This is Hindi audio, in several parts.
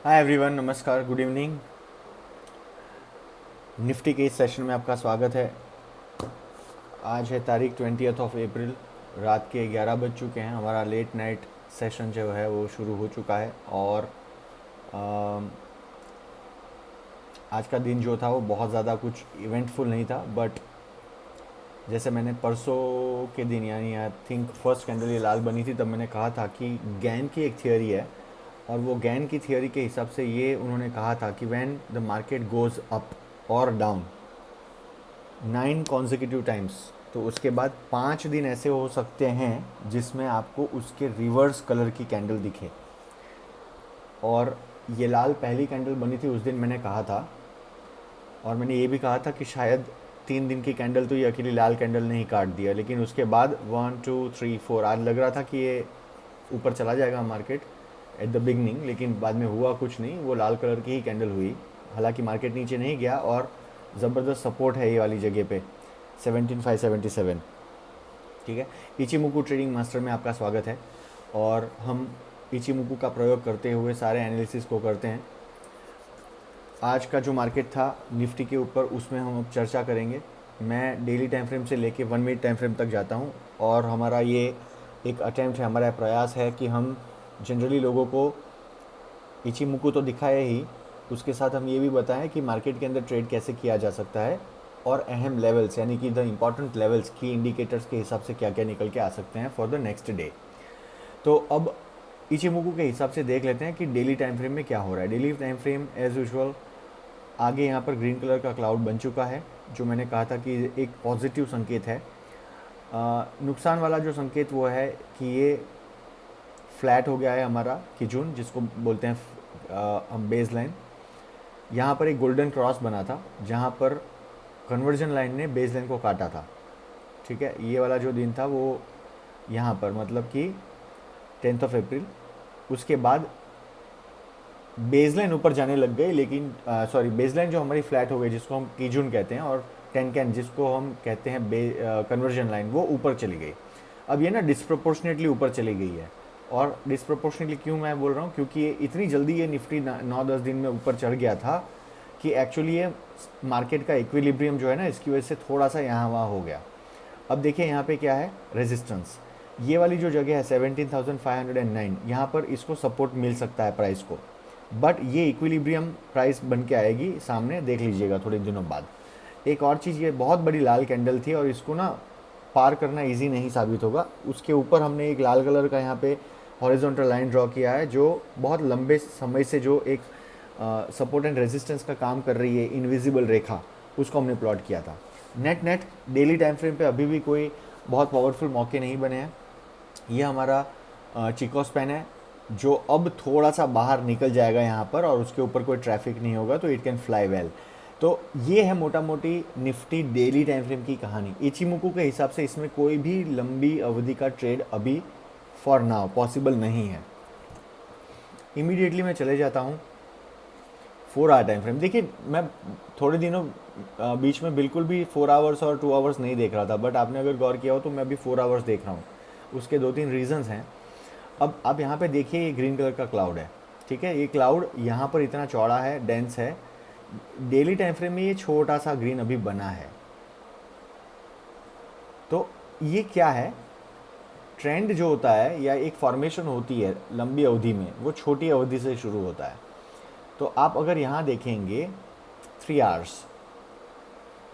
हाय एवरीवन, नमस्कार, गुड इवनिंग। निफ्टी के इस सेशन में आपका स्वागत है। आज है तारीख 20 अप्रैल। रात के 11 बज चुके हैं। हमारा लेट नाइट सेशन जो है वो शुरू हो चुका है। और अम, आज का दिन जो था वो बहुत ज़्यादा कुछ इवेंटफुल नहीं था, बट जैसे मैंने परसों के दिन यानी आई थिंक फर्स्ट कैंडल ये लाल बनी थी, तब मैंने कहा था कि गैन की एक थियोरी है। और वो गैन की थियोरी के हिसाब से ये उन्होंने कहा था कि when the market goes up और डाउन 9 कॉन्जिक्यूटिव टाइम्स, तो उसके बाद 5 दिन ऐसे हो सकते हैं जिसमें आपको उसके रिवर्स कलर की कैंडल दिखे। और ये लाल पहली कैंडल बनी थी उस दिन मैंने कहा था, और मैंने ये भी कहा था कि शायद 3 दिन की कैंडल तो ये अकेली लाल कैंडल ने ही काट दिया, लेकिन उसके बाद 1 2 3 4 आज लग रहा था कि ये ऊपर चला जाएगा मार्केट एट द बिगनिंग, लेकिन बाद में हुआ कुछ नहीं, वो लाल कलर की ही कैंडल हुई। हालांकि मार्केट नीचे नहीं गया और ज़बरदस्त सपोर्ट है ये वाली जगह पे 17,577। ठीक है, इचिमुकू ट्रेडिंग मास्टर में आपका स्वागत है। और हम इचिमुकू का प्रयोग करते हुए सारे एनालिसिस को करते हैं। आज का जो मार्केट था निफ्टी के ऊपर, उसमें हम अब चर्चा करेंगे। मैं डेली टाइम फ्रेम से लेके 1 मिनट टाइम फ्रेम तक जाता हूँ, और हमारा ये एक अटेम्प्ट है, हमारा प्रयास है कि हम जनरली लोगों को इचिमुकू तो दिखाए ही, उसके साथ हम ये भी बताएं कि मार्केट के अंदर ट्रेड कैसे किया जा सकता है, और अहम लेवल्स यानी कि द इम्पॉर्टेंट लेवल्स की इंडिकेटर्स के हिसाब से क्या क्या निकल के आ सकते हैं फॉर द नेक्स्ट डे। तो अब इचिमुकू के हिसाब से देख लेते हैं कि डेली टाइम फ्रेम में क्या हो रहा है। Daily time frame as usual आगे यहाँ पर ग्रीन कलर का क्लाउड बन चुका है, जो मैंने कहा था कि एक पॉजिटिव संकेत है। नुकसान वाला जो संकेत वो है कि ये फ्लैट हो गया है हमारा किजुन, जिसको बोलते हैं हम बेस लाइन। यहाँ पर एक गोल्डन क्रॉस बना था जहाँ पर कन्वर्जन लाइन ने बेस लाइन को काटा था। ठीक है, ये वाला जो दिन था वो यहाँ पर मतलब कि 10 अप्रैल। उसके बाद बेसलाइन ऊपर जाने लग गई, लेकिन सॉरी, बेसलाइन जो हमारी फ्लैट हो गई जिसको हम कीजून कहते हैं, और टेन कैन जिसको हम कहते हैं कन्वर्जन लाइन, वो ऊपर चली गई। अब ये ना डिस्प्रोपोर्शनेटली ऊपर चली गई है। और डिस्प्रोपोर्शनेटली क्यों मैं बोल रहा हूँ, क्योंकि ये इतनी जल्दी ये निफ्टी 9-10 दिन में ऊपर चढ़ गया था कि एक्चुअली ये मार्केट का इक्विलिब्रियम जो है ना, इसकी वजह से थोड़ा सा यहाँ वहाँ हो गया। अब देखिए यहाँ पे क्या है, रेजिस्टेंस। ये वाली जो जगह है 17,509, यहाँ पर इसको सपोर्ट मिल सकता है प्राइस को, बट ये इक्विलिब्रियम प्राइस बन के आएगी सामने, देख लीजिएगा थोड़े दिनों बाद। एक और चीज़, ये बहुत बड़ी लाल कैंडल थी और इसको ना पार करना इजी नहीं साबित होगा। उसके ऊपर हमने एक लाल कलर का यहाँ पे हॉरिजॉन्टल लाइन ड्रॉ किया है, जो बहुत लंबे समय से जो एक सपोर्ट एंड रेजिस्टेंस का काम कर रही है, इनविजिबल रेखा, उसको हमने प्लॉट किया था। Net net daily time frame पे अभी भी कोई बहुत पावरफुल मौके नहीं बने हैं। ये हमारा चिको स्पैन है, जो अब थोड़ा सा बाहर निकल जाएगा यहाँ पर, और उसके ऊपर कोई ट्रैफिक नहीं होगा, तो इट कैन फ्लाई वेल। तो ये है मोटा मोटी निफ्टी डेली टाइम फ्रेम की कहानी। इचिमुकू के हिसाब से इसमें कोई भी लंबी अवधि का ट्रेड अभी फॉर नाउ पॉसिबल नहीं है। इमीडिएटली मैं चले जाता हूँ 4 आवर टाइम फ्रेम। देखिए, मैं थोड़े दिनों बीच में बिल्कुल भी 4 आवर्स और 2 आवर्स नहीं देख रहा था, बट आपने अगर गौर किया हो तो मैं अभी 4 आवर्स देख रहा हूँ। उसके 2-3 रीजंस हैं। अब आप यहाँ पे देखिए, ये ग्रीन कलर का क्लाउड है। ठीक है, ये क्लाउड यहाँ पर इतना चौड़ा है, डेंस है। डेली टाइम फ्रेम में ये छोटा सा ग्रीन अभी बना है। तो ये क्या है, ट्रेंड जो होता है या एक फॉर्मेशन होती है लंबी अवधि में, वो छोटी अवधि से शुरू होता है। तो आप अगर यहाँ देखेंगे 3 आवर्स,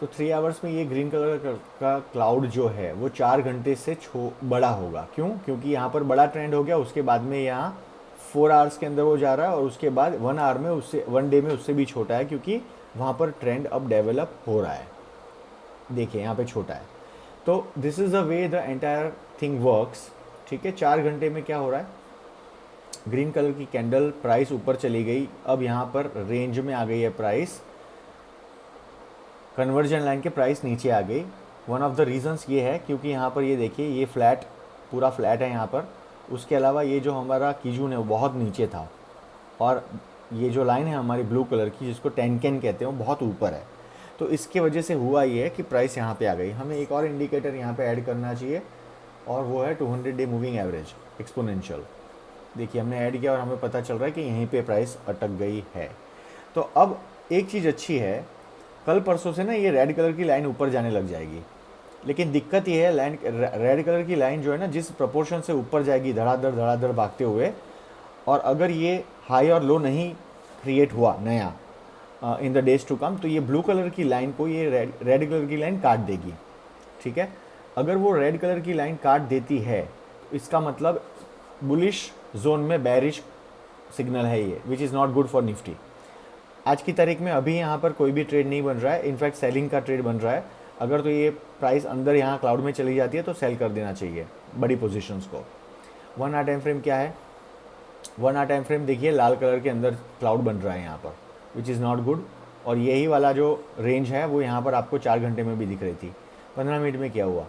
तो 3 आवर्स में ये ग्रीन कलर का क्लाउड जो है वो 4 घंटे से बड़ा होगा। क्यों? क्योंकि यहाँ पर बड़ा ट्रेंड हो गया, उसके बाद में यहाँ 4 आवर्स के अंदर वो जा रहा है, और उसके बाद 1 आवर में उससे 1 डे में उससे भी छोटा है, क्योंकि वहाँ पर ट्रेंड अब डेवलप हो रहा है। देखिए यहाँ पे छोटा है। तो this is the way the entire thing works. ठीक है, 4 घंटे में क्या हो रहा है, ग्रीन कलर की कैंडल, प्राइस ऊपर चली गई, अब यहाँ पर रेंज में आ गई है प्राइस, कन्वर्जन लाइन के प्राइस नीचे आ गई। वन ऑफ द रीजंस ये है क्योंकि यहाँ पर ये देखिए, ये फ्लैट, पूरा फ्लैट है यहाँ पर। उसके अलावा ये जो हमारा कीजून है वो बहुत नीचे था, और ये जो लाइन है हमारी ब्लू कलर की जिसको टेनकेन कहते हैं, वो बहुत ऊपर है। तो इसके वजह से हुआ ये है कि प्राइस यहाँ पे आ गई। हमें एक और इंडिकेटर यहाँ पे ऐड करना चाहिए, और वो है 200 डे मूविंग एवरेज एक्सपोनेंशियल। देखिए हमने ऐड किया और हमें पता चल रहा है कि यहीं पे प्राइस अटक गई है। तो अब एक चीज़ अच्छी है, कल परसों से ना ये रेड कलर की लाइन ऊपर जाने लग जाएगी, लेकिन दिक्कत ये है लाइन, रेड कलर की लाइन जो है ना जिस प्रपोर्शन से ऊपर जाएगी धड़ाधड़ भागते हुए, और अगर ये हाई और लो नहीं क्रिएट हुआ नया in the days to come, तो ये ब्लू कलर की लाइन को ये रेड कलर की लाइन काट देगी। ठीक है, अगर वो रेड कलर की लाइन काट देती है तो इसका मतलब बुलिश जोन में बैरिश सिग्नल है ये, which is not good for Nifty. आज की तारीख में अभी यहाँ पर कोई भी ट्रेड नहीं बन रहा है, इनफैक्ट सेलिंग का ट्रेड बन रहा है। अगर तो ये प्राइस अंदर यहाँ क्लाउड में चली जाती है तो सेल कर देना चाहिए बड़ी पोजीशंस को। 1 आवर टाइम फ्रेम क्या है, 1 आवर टाइम फ्रेम देखिए लाल कलर के अंदर क्लाउड बन रहा है यहाँ पर, विच इज़ नॉट गुड। और यही वाला जो रेंज है वो यहाँ पर आपको 4 घंटे में भी दिख रही थी। 15 मिनट में क्या हुआ,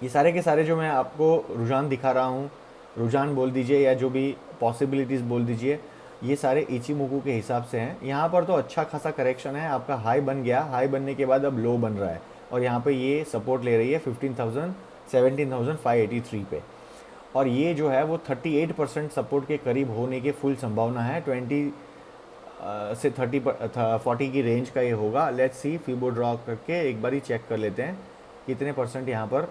ये सारे के सारे जो मैं आपको रुझान दिखा रहा हूँ, रुझान बोल दीजिए या जो भी पॉसिबिलिटीज़ बोल दीजिए, ये इची इचीमोकू के हिसाब से हैं। यहाँ पर तो अच्छा खासा करेक्शन है, आपका हाई बन गया, हाई बनने के बाद अब लो बन रहा है और यहाँ पे ये सपोर्ट ले रही है 17,583 पे, और ये जो है वो 38% सपोर्ट के करीब होने के फुल संभावना है। 20 से 40 की रेंज का ये होगा। लेट्स सी, फीबो ड्रॉ करके एक बार ही चेक कर लेते हैं कितने परसेंट यहाँ पर, आई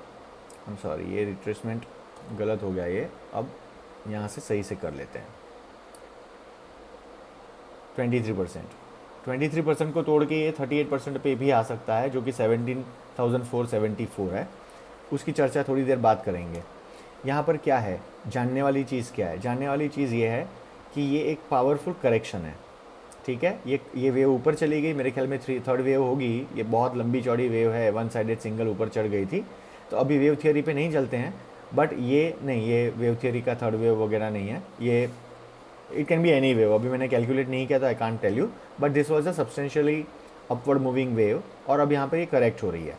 एम सॉरी ये रिट्रेसमेंट गलत हो गया, ये अब यहाँ से सही से कर लेते हैं। 23% को तोड़ के ये 38% पे भी आ सकता है, जो कि 17,474 है। उसकी चर्चा थोड़ी देर बात करेंगे। यहाँ पर क्या है, जानने वाली चीज़ क्या है, जानने वाली चीज़ ये है कि ये एक पावरफुल करेक्शन है। ठीक है, ये वेव ऊपर चली गई, मेरे ख्याल में थर्ड वेव होगी, ये बहुत लंबी चौड़ी वेव है, वन साइडेड सिंगल ऊपर चढ़ गई थी। तो अभी वेव थियोरी पे नहीं चलते हैं, बट ये नहीं, ये वेव थियोरी का थर्ड वेव वगैरह नहीं है, ये it can be any wave. अभी मैंने कैलकुलेट नहीं किया तो I can't tell you, but this was a substantially upward moving wave, और अब यहाँ पर ये करेक्ट हो रही है।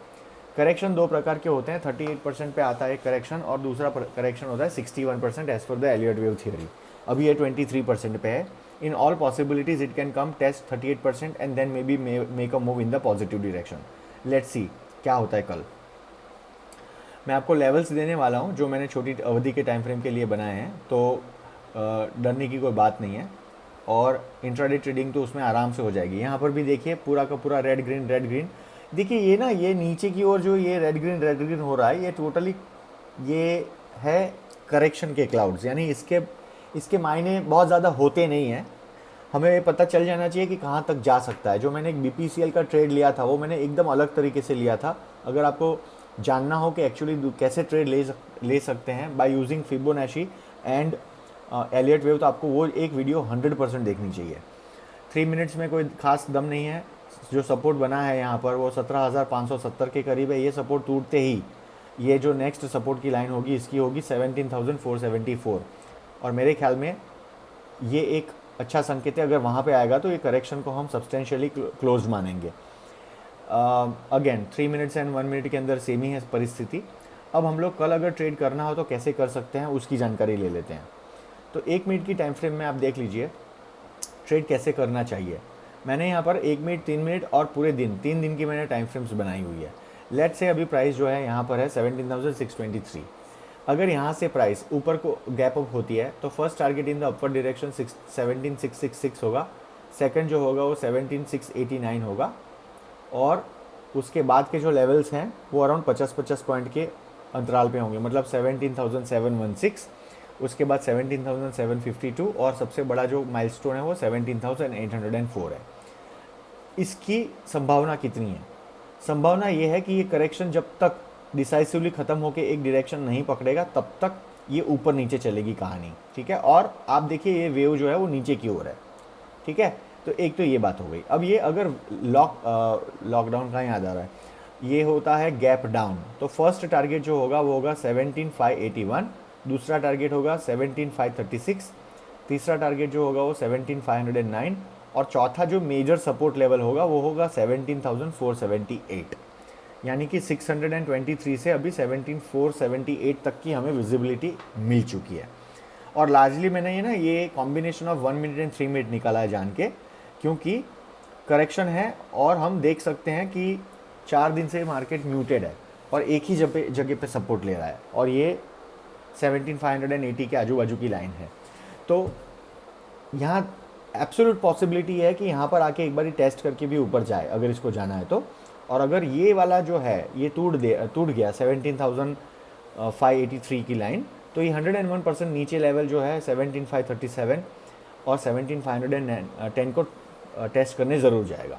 करेक्शन दो प्रकार के होते हैं, 38% पे आता है एक करेक्शन, और दूसरा करेक्शन होता है 61% as per the Elliott wave theory. अभी ये 23% पे है। In all possibilities it can come test 38% and then maybe make a move in the positive direction. Let's see क्या होता है कल। मैं आपको लेवल्स देने वाला हूँ जो मैंने छोटी अवधि के टाइम फ्रेम के लिए बनाए हैं, तो डरने की कोई बात नहीं है, और इंट्राडे ट्रेडिंग तो उसमें आराम से हो जाएगी। यहाँ पर भी देखिए पूरा का पूरा रेड ग्रीन। देखिए ये ना, ये नीचे की ओर जो ये रेड ग्रीन हो रहा है, ये टोटली ये है करेक्शन के क्लाउड्स, यानी इसके मायने बहुत ज़्यादा होते नहीं हैं। हमें पता चल जाना चाहिए कि कहाँ तक जा सकता है। जो मैंने एक BPCL का ट्रेड लिया था वो मैंने एकदम अलग तरीके से लिया था। अगर आपको जानना हो कि एक्चुअली कैसे ट्रेड ले सकते हैं by using Fibonacci and Elliott wave, तो आपको वो एक वीडियो 100% देखनी चाहिए। 3 मिनट्स में कोई खास दम नहीं है। जो सपोर्ट बना है यहाँ पर वो 17,570 के करीब है। ये सपोर्ट टूटते ही ये जो नेक्स्ट सपोर्ट की लाइन होगी इसकी होगी 17,474, और मेरे ख्याल में ये एक अच्छा संकेत है। अगर वहाँ पे आएगा तो ये करेक्शन को हम सब्सटेंशियली क्लोज मानेंगे। अगेन 3 मिनट्स एंड 1 मिनट के अंदर सेम ही है परिस्थिति। अब हम लोग कल अगर ट्रेड करना हो तो कैसे कर सकते हैं उसकी जानकारी ले लेते हैं। तो 1 मिनट की टाइम फ्रेम में आप देख लीजिए ट्रेड कैसे करना चाहिए। मैंने यहाँ पर 1 मिनट, 3 मिनट और पूरे दिन, 3 दिन की मैंने टाइम फ्रेम्स बनाई हुई है। लेट्स से अभी प्राइस जो है यहाँ पर है 17,623। अगर यहाँ से प्राइस ऊपर को गैप अप होती है तो first target in the upward direction 17,666 होगा, सेकंड जो होगा वो 17,689 होगा, और उसके बाद के जो लेवल्स हैं वो अराउंड 50-50 पॉइंट के अंतराल पे होंगे, मतलब 17,716, उसके बाद 17,752, और सबसे बड़ा जो माइलस्टोन है वो 17,804 है। इसकी संभावना कितनी है? संभावना ये है कि ये करेक्शन जब तक डिसाइसिवली ख़त्म होकर एक डायरेक्शन नहीं पकड़ेगा तब तक ये ऊपर नीचे चलेगी कहानी। ठीक है, और आप देखिए ये वेव जो है वो नीचे की ओर है। ठीक है, तो एक तो ये बात हो गई। अब ये अगर लॉकडाउन का याद आ रहा है, ये होता है गैप डाउन, तो फर्स्ट टारगेट जो होगा वो होगा 17,581, दूसरा टारगेट होगा 17,536, तीसरा टारगेट जो होगा वो 17,509, और चौथा जो मेजर सपोर्ट लेवल होगा वो होगा 17,478। यानी कि 623 से अभी 17,478 तक की हमें विजिबिलिटी मिल चुकी है। और लार्जली मैंने ये combination of 1 minute and 3 minute निकाला है जान के, क्योंकि करेक्शन है और हम देख सकते हैं कि 4 दिन से मार्केट म्यूटेड है और एक ही जगह पे सपोर्ट ले रहा है, और ये 17,580 के आजू बाजू की लाइन है। तो यहाँ एब्सोल्यूट पॉसिबिलिटी है कि यहाँ पर आके एक बार टेस्ट करके भी ऊपर जाए अगर इसको जाना है तो। और अगर ये वाला जो है ये टूट गया 17,583 की लाइन, तो ये 101% नीचे लेवल जो है 17,537 और 17,510 को टेस्ट करने ज़रूर जाएगा।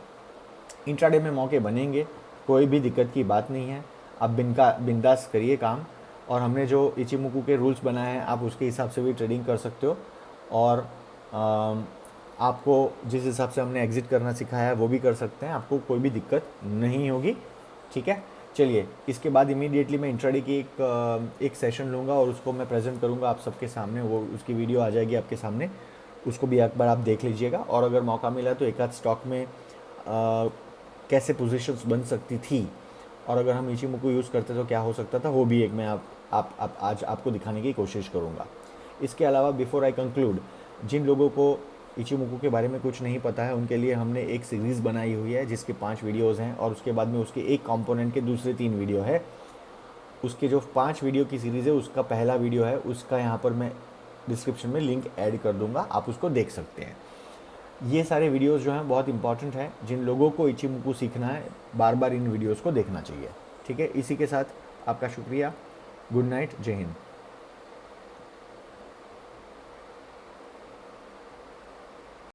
इंट्राडे में मौके बनेंगे, कोई भी दिक्कत की बात नहीं है। आप बिंदास करिए काम, और हमने जो इचिमुकू के रूल्स बनाए हैं आप उसके हिसाब से भी ट्रेडिंग कर सकते हो। और आपको जिस हिसाब से हमने एग्ज़िट करना सिखाया है वो भी कर सकते हैं, आपको कोई भी दिक्कत नहीं होगी। ठीक है, चलिए इसके बाद इमीडिएटली मैं इंट्राडे की एक सेशन लूँगा और उसको मैं प्रेजेंट करूँगा आप सबके सामने। वो उसकी वीडियो आ जाएगी आपके सामने, उसको भी एक बार आप देख लीजिएगा। और अगर मौका मिला तो एक आध स्टॉक में कैसे पोजीशंस बन सकती थी और अगर हम इचिमुकू यूज़ करते तो क्या हो सकता था, वो भी एक मैं आज आपको दिखाने की कोशिश करूँगा। इसके अलावा बिफोर आई कंक्लूड, जिन लोगों को इचिमुकू के बारे में कुछ नहीं पता है उनके लिए हमने एक सीरीज़ बनाई हुई है जिसके 5 वीडियोज़ हैं, और उसके बाद में उसके एक कंपोनेंट के दूसरे 3 वीडियो है। उसके जो 5 वीडियो की सीरीज़ है उसका पहला वीडियो है, उसका यहाँ पर मैं डिस्क्रिप्शन में लिंक ऐड कर दूँगा, आप उसको देख सकते हैं। ये सारे वीडियोज़ जो हैं बहुत इंपॉर्टेंट हैं, जिन लोगों को इचिमुकू सीखना है बार बार इन वीडियोज़ को देखना चाहिए। ठीक है, इसी के साथ आपका शुक्रिया, गुड नाइट, जय हिंद।